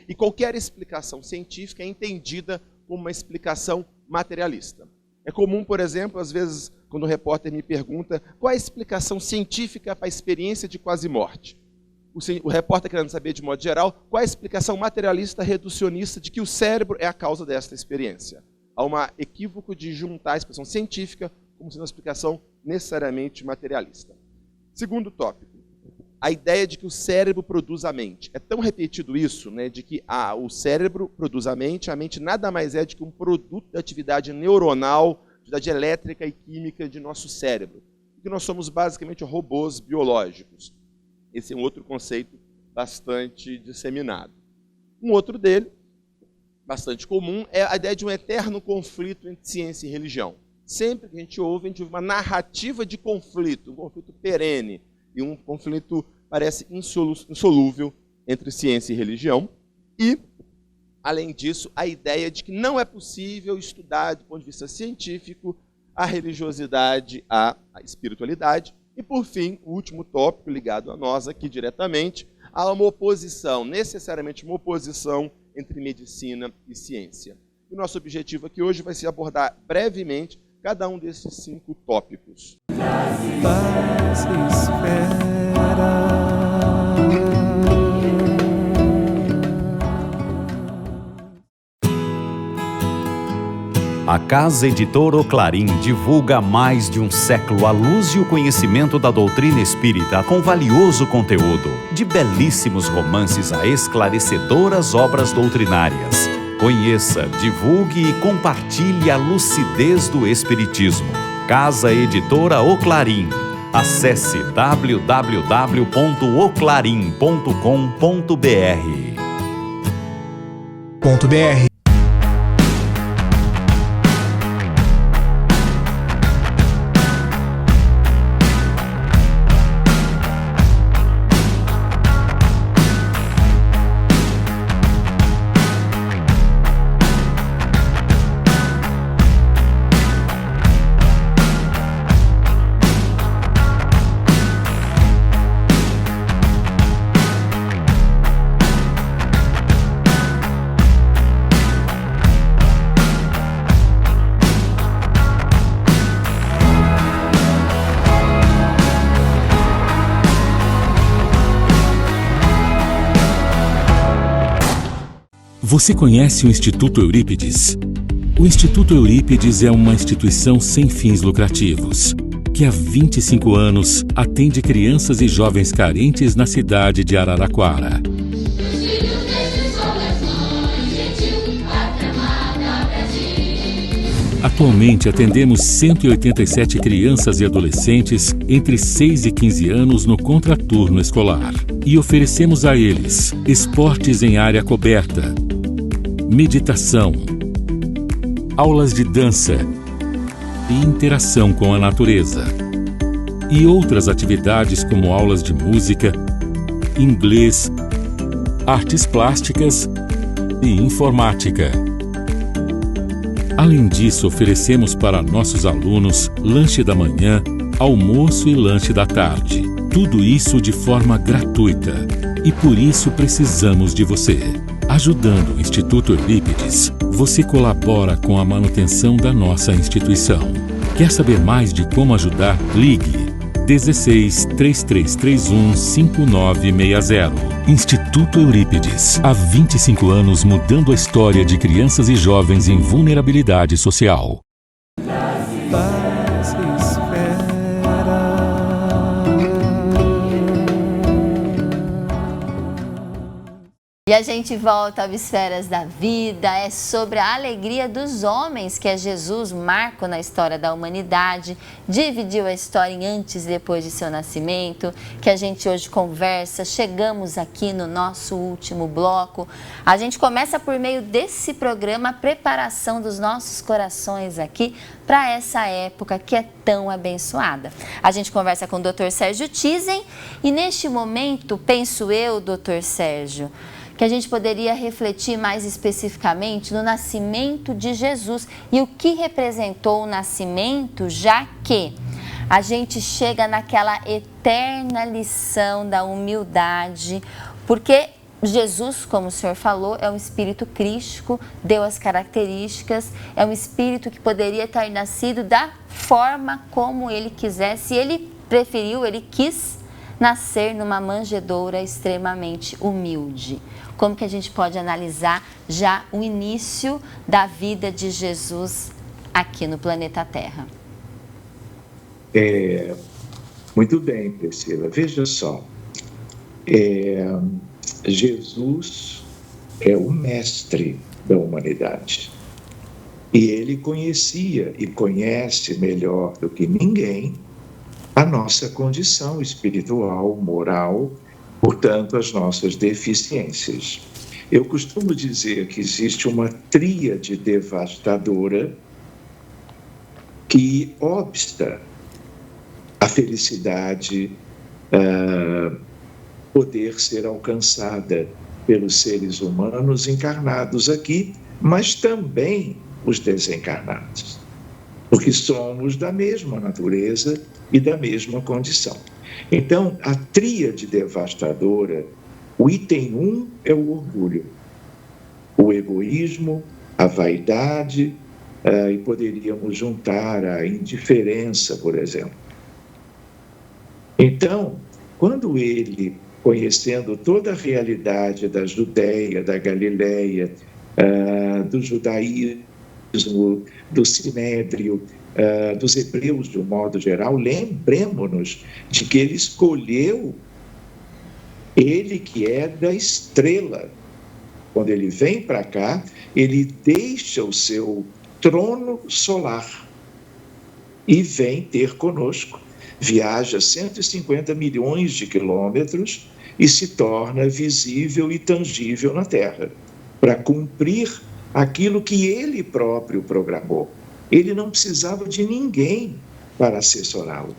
E qualquer explicação científica é entendida como uma explicação materialista. É comum, por exemplo, às vezes, quando o repórter me pergunta qual é a explicação científica para a experiência de quase-morte. O repórter querendo saber, de modo geral, qual é a explicação materialista reducionista de que o cérebro é a causa desta experiência. Há um equívoco de juntar a expressão científica como sendo uma explicação necessariamente materialista. Segundo tópico, a ideia de que o cérebro produz a mente. É tão repetido isso, né, de que o cérebro produz a mente nada mais é do que um produto da atividade neuronal, atividade elétrica e química de nosso cérebro. Que nós somos basicamente robôs biológicos. Esse é um outro conceito bastante disseminado. Um outro dele, bastante comum, é a ideia de um eterno conflito entre ciência e religião. Sempre que a gente ouve uma narrativa de conflito, um conflito perene, e um conflito parece insolúvel entre ciência e religião. E, além disso, a ideia de que não é possível estudar, do ponto de vista científico, a religiosidade, a espiritualidade. E, por fim, o último tópico ligado a nós aqui diretamente, há uma oposição, necessariamente uma oposição entre medicina e ciência. E o nosso objetivo aqui hoje vai ser abordar brevemente cada um desses 5 tópicos. Paz e espera. A Casa Editora O Clarim divulga há mais de um século a luz e o conhecimento da doutrina espírita com valioso conteúdo, de belíssimos romances a esclarecedoras obras doutrinárias. Conheça, divulgue e compartilhe a lucidez do Espiritismo. Casa Editora O Clarim. Acesse www.oclarim.com.br. Você conhece o Instituto Eurípides? O Instituto Eurípides é uma instituição sem fins lucrativos, que há 25 anos atende crianças e jovens carentes na cidade de Araraquara. Atualmente atendemos 187 crianças e adolescentes entre 6 e 15 anos no contraturno escolar e oferecemos a eles esportes em área coberta, meditação, aulas de dança e interação com a natureza, e outras atividades como aulas de música, inglês, artes plásticas e informática. Além disso, oferecemos para nossos alunos lanche da manhã, almoço e lanche da tarde. Tudo isso de forma gratuita. E por isso precisamos de você. Ajudando o Instituto Eurípides, você colabora com a manutenção da nossa instituição. Quer saber mais de como ajudar? Ligue 16 3331 5960. Instituto Eurípides, há 25 anos mudando a história de crianças e jovens em vulnerabilidade social. Paz espera. E a gente volta ao Esferas da Vida, é sobre a alegria dos homens, que é Jesus, marco na história da humanidade, dividiu a história em antes e depois de seu nascimento, que a gente hoje conversa. Chegamos aqui no nosso último bloco. A gente começa por meio desse programa a preparação dos nossos corações aqui para essa época que é tão abençoada. A gente conversa com o Dr. Sérgio Tizen e neste momento, penso eu, Dr. Sérgio, que a gente poderia refletir mais especificamente no nascimento de Jesus e o que representou o nascimento, já que a gente chega naquela eterna lição da humildade, porque Jesus, como o senhor falou, é um espírito crístico, deu as características, é um espírito que poderia ter nascido da forma como ele quisesse, ele preferiu, ele quis nascer numa manjedoura extremamente humilde. Como que a gente pode analisar já o início da vida de Jesus aqui no planeta Terra? Muito bem, Priscila. Veja só, Jesus é o mestre da humanidade. E ele conhecia e conhece melhor do que ninguém a nossa condição espiritual, moral, portanto, as nossas deficiências. Eu costumo dizer que existe uma tríade devastadora que obsta a felicidade poder ser alcançada pelos seres humanos encarnados aqui, mas também os desencarnados, porque somos da mesma natureza e da mesma condição. Então, a tríade devastadora, o item 1 é o orgulho, o egoísmo, a vaidade, e poderíamos juntar a indiferença, por exemplo. Então, quando ele, conhecendo toda a realidade da Judéia, da Galileia, do judaísmo, do sinédrio, dos hebreus de um modo geral, lembremos-nos de que ele escolheu ele que é da estrela. Quando ele vem para cá, ele deixa o seu trono solar e vem ter conosco. Viaja 150 milhões de quilômetros e se torna visível e tangível na Terra, para cumprir aquilo que ele próprio programou. Ele não precisava de ninguém para assessorá-lo.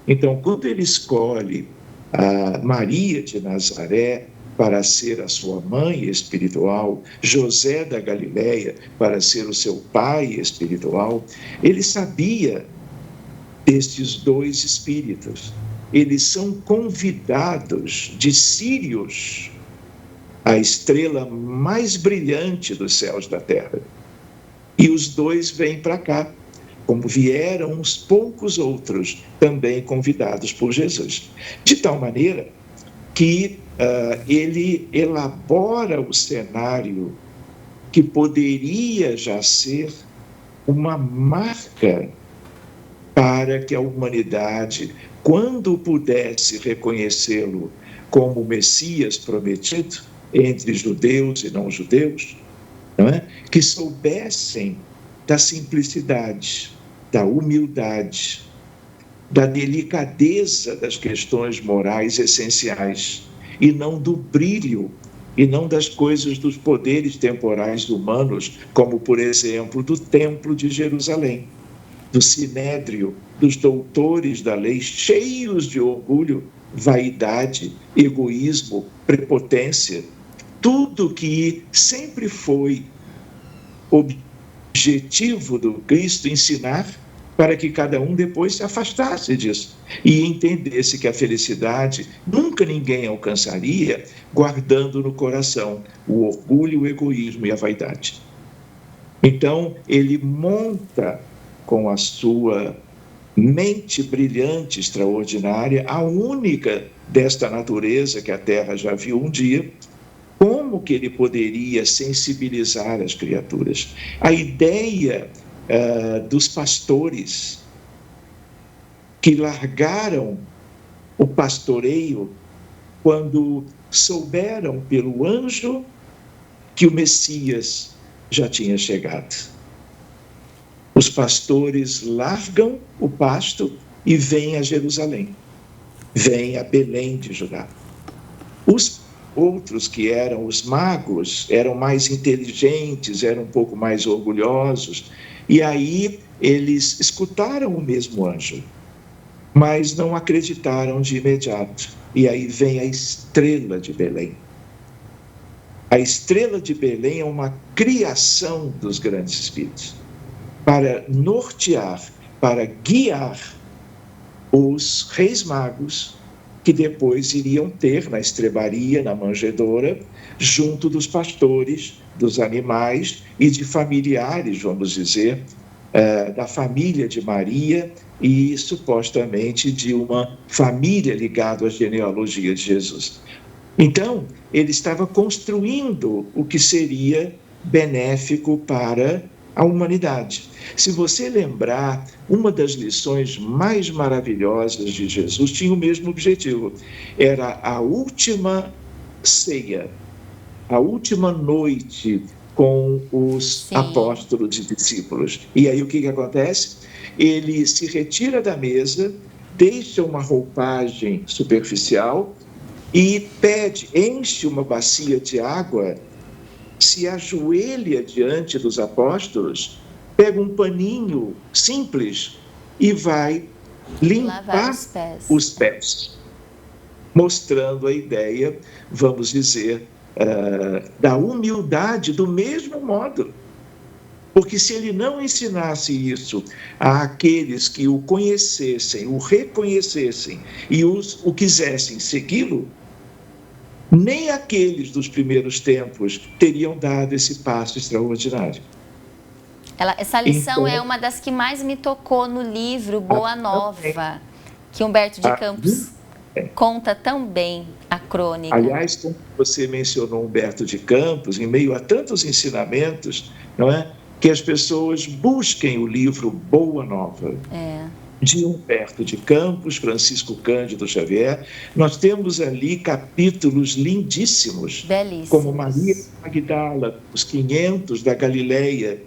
Então, quando ele escolhe a Maria de Nazaré para ser a sua mãe espiritual, José da Galileia para ser o seu pai espiritual, ele sabia destes dois espíritos. Eles são convidados de Sírius, a estrela mais brilhante dos céus da terra. E os dois vêm para cá, como vieram uns poucos outros, também convidados por Jesus. De tal maneira que ele elabora o cenário que poderia já ser uma marca para que a humanidade, quando pudesse reconhecê-lo como o Messias prometido, entre judeus e não judeus, não é? Que soubessem da simplicidade, da humildade, da delicadeza das questões morais essenciais, e não do brilho, e não das coisas dos poderes temporais humanos, como, por exemplo, do Templo de Jerusalém, do Sinédrio, dos doutores da lei, cheios de orgulho, vaidade, egoísmo, prepotência, tudo que sempre foi objetivo do Cristo ensinar, para que cada um depois se afastasse disso e entendesse que a felicidade nunca ninguém alcançaria guardando no coração o orgulho, o egoísmo e a vaidade. Então, ele monta com a sua mente brilhante, extraordinária, a única desta natureza que a Terra já viu um dia, como que ele poderia sensibilizar as criaturas. A ideia dos pastores que largaram o pastoreio quando souberam pelo anjo que o Messias já tinha chegado. Os pastores largam o pasto e vêm a Jerusalém, vêm a Belém de Judá. Os outros, que eram os magos, eram mais inteligentes, eram um pouco mais orgulhosos, e aí eles escutaram o mesmo anjo, mas não acreditaram de imediato. E aí vem a estrela de Belém. A estrela de Belém é uma criação dos grandes espíritos, para nortear, para guiar os reis magos, que depois iriam ter na estrebaria, na manjedoura, junto dos pastores, dos animais e de familiares, vamos dizer, da família de Maria e supostamente de uma família ligada à genealogia de Jesus. Então, ele estava construindo o que seria benéfico para a humanidade. Se você lembrar, uma das lições mais maravilhosas de Jesus tinha o mesmo objetivo. Era a última ceia, a última noite com os apóstolos e discípulos. E aí o que acontece? Ele se retira da mesa, deixa uma roupagem superficial e pede, enche uma bacia de água, se ajoelha diante dos apóstolos, pega um paninho simples e vai limpar os pés, mostrando a ideia, vamos dizer, da humildade do mesmo modo. Porque se ele não ensinasse isso àqueles que o conhecessem, o reconhecessem e o quisessem segui-lo, nem aqueles dos primeiros tempos teriam dado esse passo extraordinário. Essa lição é uma das que mais me tocou no livro Boa Nova, que Humberto de Campos conta tão bem a crônica. Aliás, como você mencionou Humberto de Campos, em meio a tantos ensinamentos, não é, que as pessoas busquem o livro Boa Nova. De Humberto de Campos, Francisco Cândido Xavier. Nós temos ali capítulos lindíssimos, belíssimos, como Maria Magdala, os 500 da Galileia.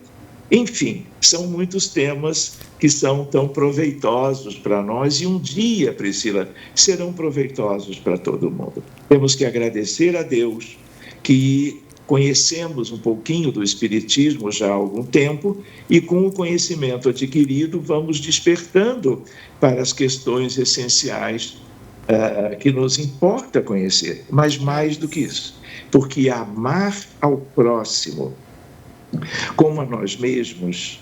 Enfim, são muitos temas que são tão proveitosos para nós e um dia, Priscila, serão proveitosos para todo mundo. Temos que agradecer a Deus que conhecemos um pouquinho do Espiritismo já há algum tempo e com o conhecimento adquirido vamos despertando para as questões essenciais que nos importa conhecer, mas mais do que isso, porque amar ao próximo como a nós mesmos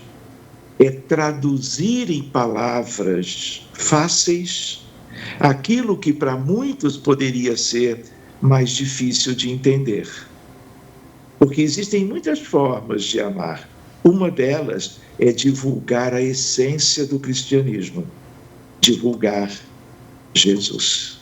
é traduzir em palavras fáceis aquilo que para muitos poderia ser mais difícil de entender. Porque existem muitas formas de amar. Uma delas é divulgar a essência do cristianismo, divulgar Jesus.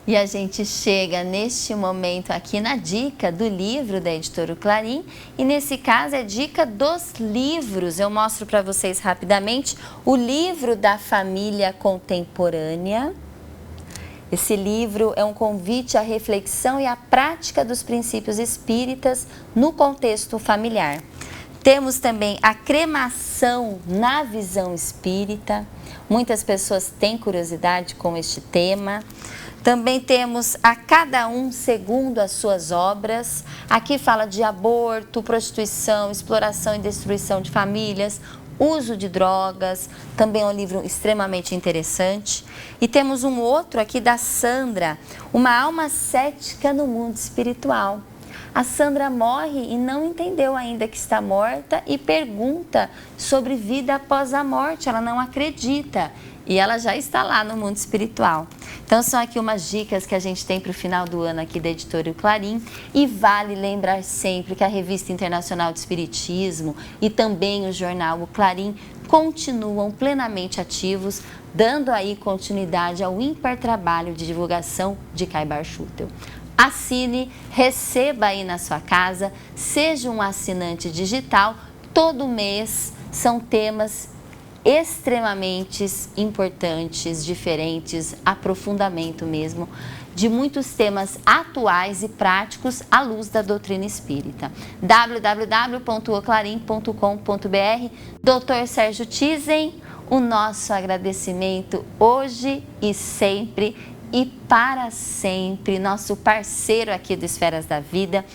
E a gente chega neste momento aqui na dica do livro da Editora Clarim, e nesse caso é dica dos livros. Eu mostro para vocês rapidamente o livro da família contemporânea. Esse livro é um convite à reflexão e à prática dos princípios espíritas no contexto familiar. Temos também a cremação na visão espírita. Muitas pessoas têm curiosidade com este tema. Também temos a cada um segundo as suas obras. Aqui fala de aborto, prostituição, exploração e destruição de famílias, uso de drogas. Também é um livro extremamente interessante. E temos um outro aqui da Sandra, Uma Alma Cética no Mundo Espiritual. A Sandra morre e não entendeu ainda que está morta e pergunta sobre vida após a morte. Ela não acredita e ela já está lá no mundo espiritual. Então são aqui umas dicas que a gente tem para o final do ano aqui da Editora Clarim. E vale lembrar sempre que a Revista Internacional de Espiritismo e também o jornal O Clarim continuam plenamente ativos, dando aí continuidade ao ímpar trabalho de divulgação de Caibar Schutel. Assine, receba aí na sua casa, seja um assinante digital. Todo mês são temas extremamente importantes, diferentes, aprofundamento mesmo, de muitos temas atuais e práticos à luz da doutrina espírita. www.oclarim.com.br. Dr. Sérgio Tizen, o nosso agradecimento hoje e sempre e para sempre, nosso parceiro aqui do Esferas da Vida.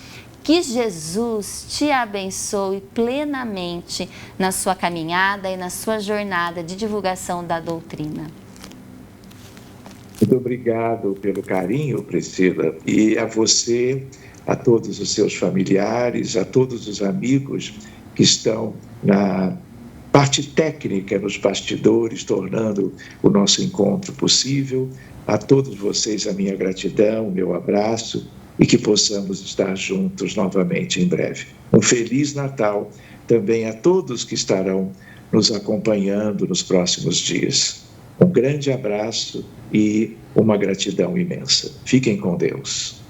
Que Jesus te abençoe plenamente na sua caminhada e na sua jornada de divulgação da doutrina. Muito obrigado pelo carinho, Priscila, e a você, a todos os seus familiares, a todos os amigos que estão na parte técnica, nos bastidores, tornando o nosso encontro possível. A todos vocês a minha gratidão, o meu abraço e que possamos estar juntos novamente em breve. Um Feliz Natal também a todos que estarão nos acompanhando nos próximos dias. Um grande abraço e uma gratidão imensa. Fiquem com Deus.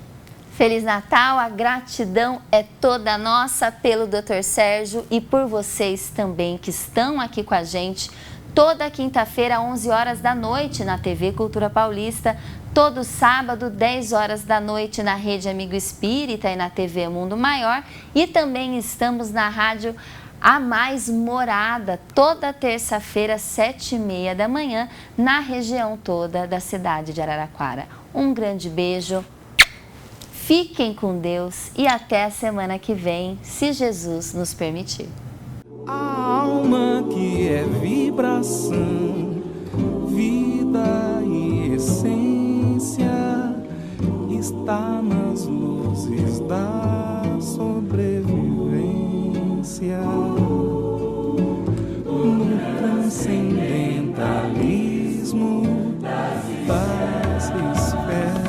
Feliz Natal, a gratidão é toda nossa pelo Dr. Sérgio e por vocês também que estão aqui com a gente toda quinta-feira, 11 horas da noite, na TV Cultura Paulista, todo sábado, 10 horas da noite, na Rede Amigo Espírita e na TV Mundo Maior, e também estamos na rádio A Mais Morada, toda terça-feira, 7h30 da manhã, na região toda da cidade de Araraquara. Um grande beijo, fiquem com Deus e até a semana que vem, se Jesus nos permitir. A alma que é vibração, vida e essência, está nas luzes da sobrevivência, no transcendentalismo das esferas.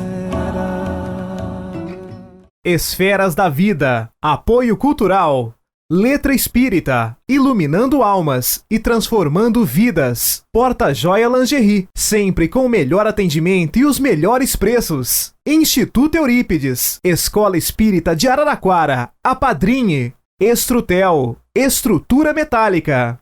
Esferas da Vida, apoio cultural. Letra Espírita, iluminando almas e transformando vidas. Porta-Joia Lingerie, sempre com o melhor atendimento e os melhores preços. Instituto Eurípides, Escola Espírita de Araraquara, Apadrinhe. Estrutel, estrutura metálica.